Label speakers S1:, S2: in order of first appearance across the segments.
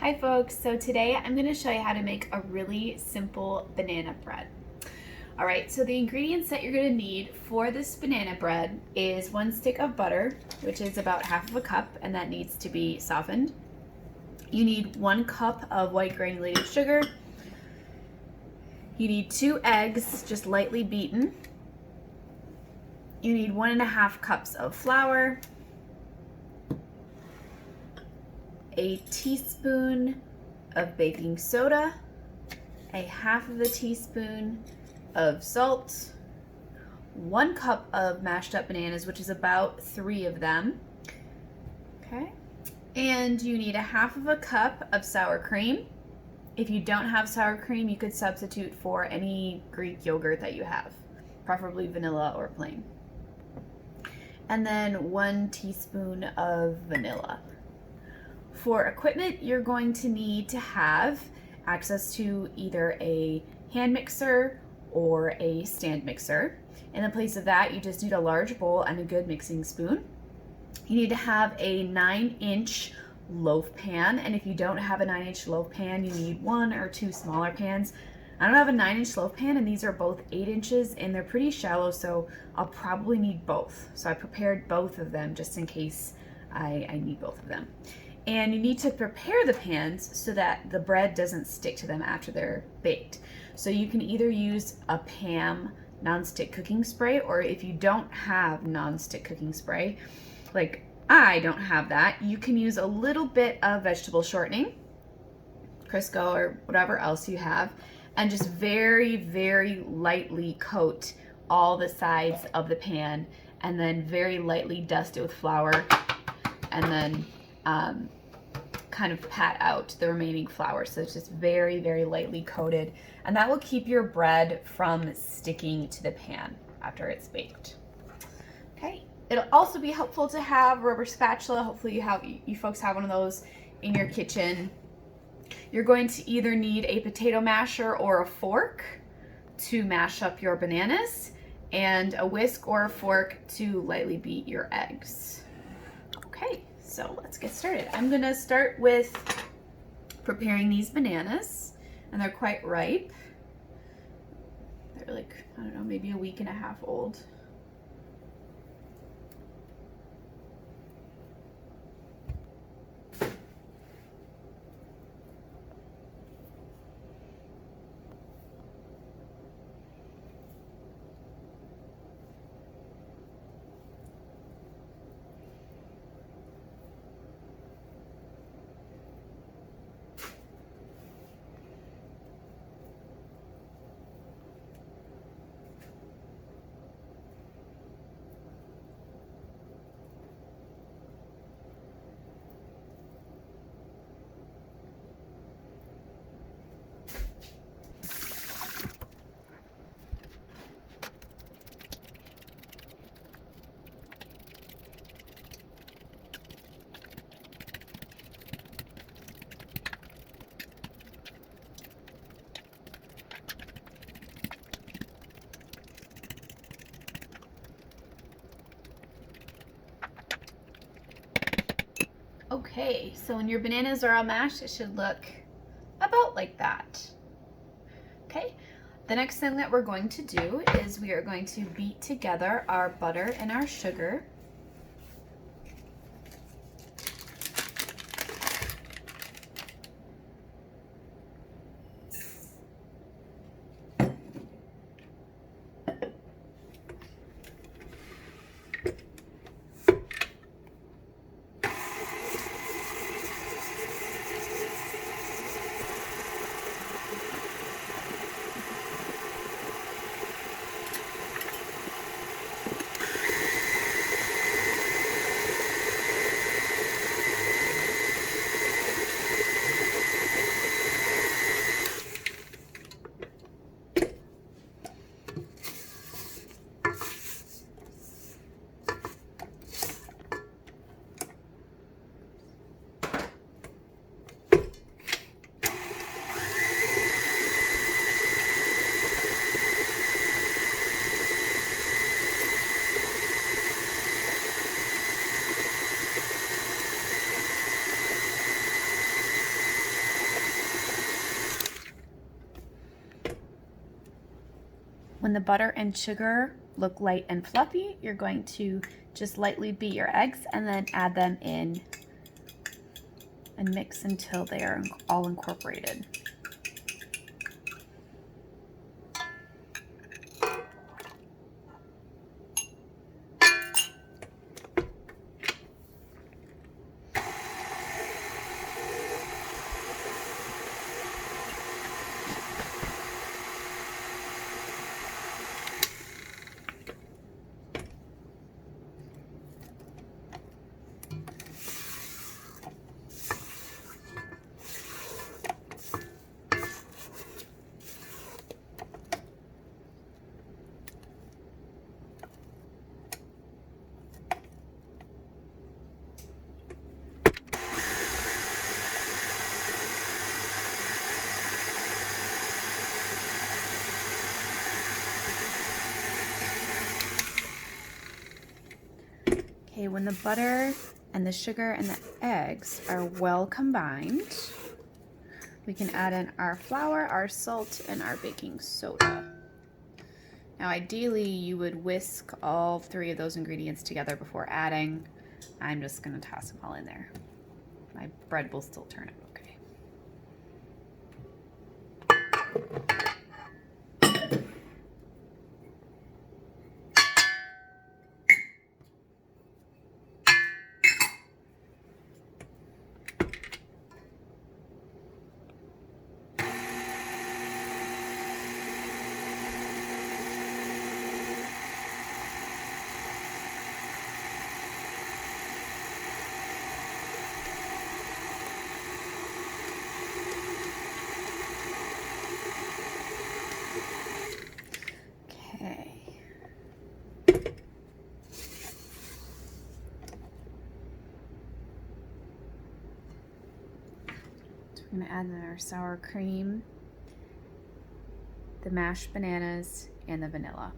S1: Hi folks, so today I'm going to show you how to make a really simple banana bread. Alright, so the ingredients that you're going to need for this banana bread is 1 stick of butter, which is about half of a cup, and that needs to be softened. You need 1 cup of white granulated sugar. You need 2 eggs, just lightly beaten. You need 1.5 cups of flour, a teaspoon of baking soda, a half of a teaspoon of salt, 1 cup of mashed up bananas, which is about 3 of them. Okay. And you need a half of a cup of sour cream. If you don't have sour cream, you could substitute for any Greek yogurt that you have, preferably vanilla or plain. And then 1 teaspoon of vanilla. For equipment, you're going to need to have access to either a hand mixer or a stand mixer. In the place of that, you just need a large bowl and a good mixing spoon. You need to have a 9-inch loaf pan, and if you don't have a 9-inch loaf pan, you need 1 or 2 smaller pans. I don't have a 9-inch loaf pan, and these are both 8 inches, and they're pretty shallow, so I'll probably need both. So I prepared both of them just in case I need both of them. And you need to prepare the pans so that the bread doesn't stick to them after they're baked. So you can either use a PAM nonstick cooking spray, or if you don't have nonstick cooking spray, like I don't have that, you can use a little bit of vegetable shortening, Crisco or whatever else you have, and just very, very lightly coat all the sides of the pan, and then very lightly dust it with flour, and then kind of pat out the remaining flour. So it's just very, very lightly coated, and that will keep your bread from sticking to the pan after it's baked. Okay, it'll also be helpful to have a rubber spatula. Hopefully you folks have one of those in your kitchen. You're going to either need a potato masher or a fork to mash up your bananas, and a whisk or a fork to lightly beat your eggs. Okay, so let's get started. I'm gonna start with preparing these bananas, and they're quite ripe. They're like, I don't know, maybe a week and a half old. Okay, so when your bananas are all mashed, it should look about like that. Okay, the next thing that we're going to do is we are going to beat together our butter and our sugar. When the butter and sugar look light and fluffy, you're going to just lightly beat your eggs and then add them in and mix until they are all incorporated. Okay, when the butter and the sugar and the eggs are well combined, we can add in our flour, our salt, and our baking soda. Now ideally you would whisk all three of those ingredients together before adding. I'm just gonna toss them all in there. My bread will still turn out okay. I'm gonna add in our sour cream, the mashed bananas, and the vanilla.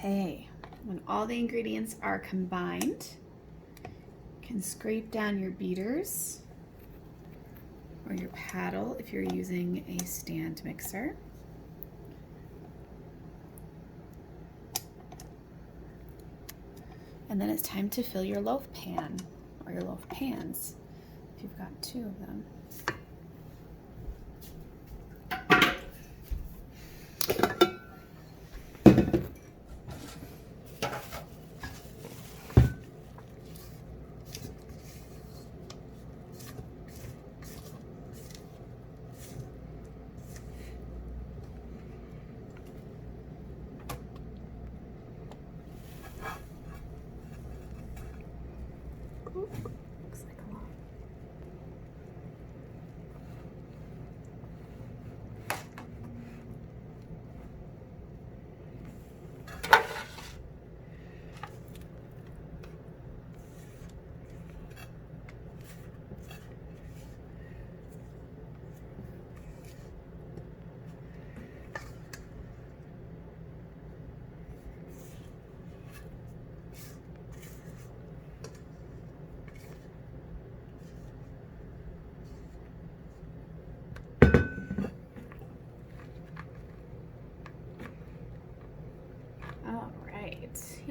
S1: Okay, when all the ingredients are combined, you can scrape down your beaters or your paddle if you're using a stand mixer. And then it's time to fill your loaf pan or your loaf pans if you've got two of them. Looks like a lot.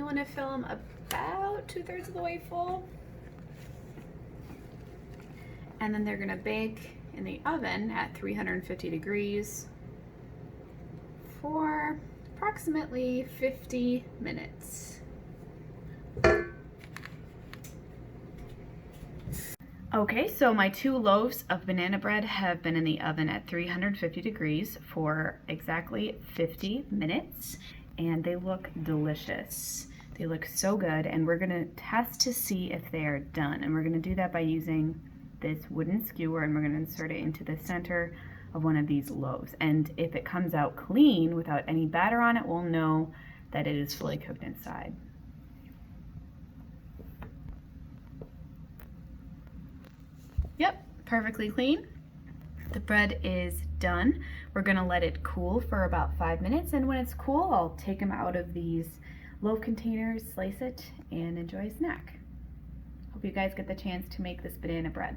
S1: want to fill them about 2/3 of the way full. And then they're gonna bake in the oven at 350 degrees for approximately 50 minutes. Okay, so my 2 loaves of banana bread have been in the oven at 350 degrees for exactly 50 minutes, and they look delicious. They look so good, and we're gonna test to see if they are done. And we're gonna do that by using this wooden skewer, and we're gonna insert it into the center of one of these loaves. And if it comes out clean without any batter on it, we'll know that it is fully cooked inside. Yep, perfectly clean. The bread is done. We're gonna let it cool for about 5 minutes, and when it's cool, I'll take them out of these loaf containers, slice it, and enjoy a snack. Hope you guys get the chance to make this banana bread.